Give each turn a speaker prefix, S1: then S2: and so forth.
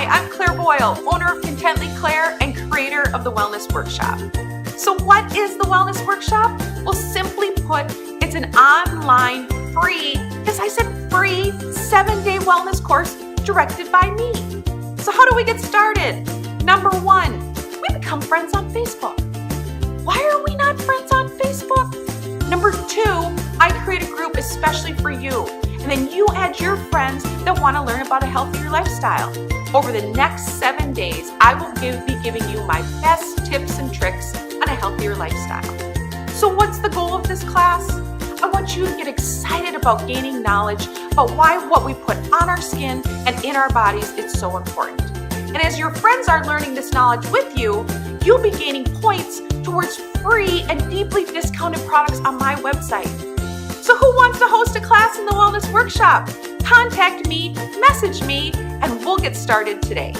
S1: I'm Claire Boyle, owner of Contently Claire and creator of the Wellness Workshop. So what is the Wellness Workshop? Well, simply put, it's an online free, yes, I said free, 7-day wellness course directed by me. So how do we get started? Number 1, we become friends on Facebook. Why are we not friends on Facebook? Number 2, I create a group especially for you. And then you add your friends that want to learn about a healthier lifestyle. Over the next 7 days, I will be giving you my best tips and tricks on a healthier lifestyle. So what's the goal of this class? I want you to get excited about gaining knowledge about why what we put on our skin and in our bodies is so important. And as your friends are learning this knowledge with you, you'll be gaining points towards free and deeply discounted products on my website. So who wants to host a class in the Wellness Workshop? Contact me, message me, and we'll get started today.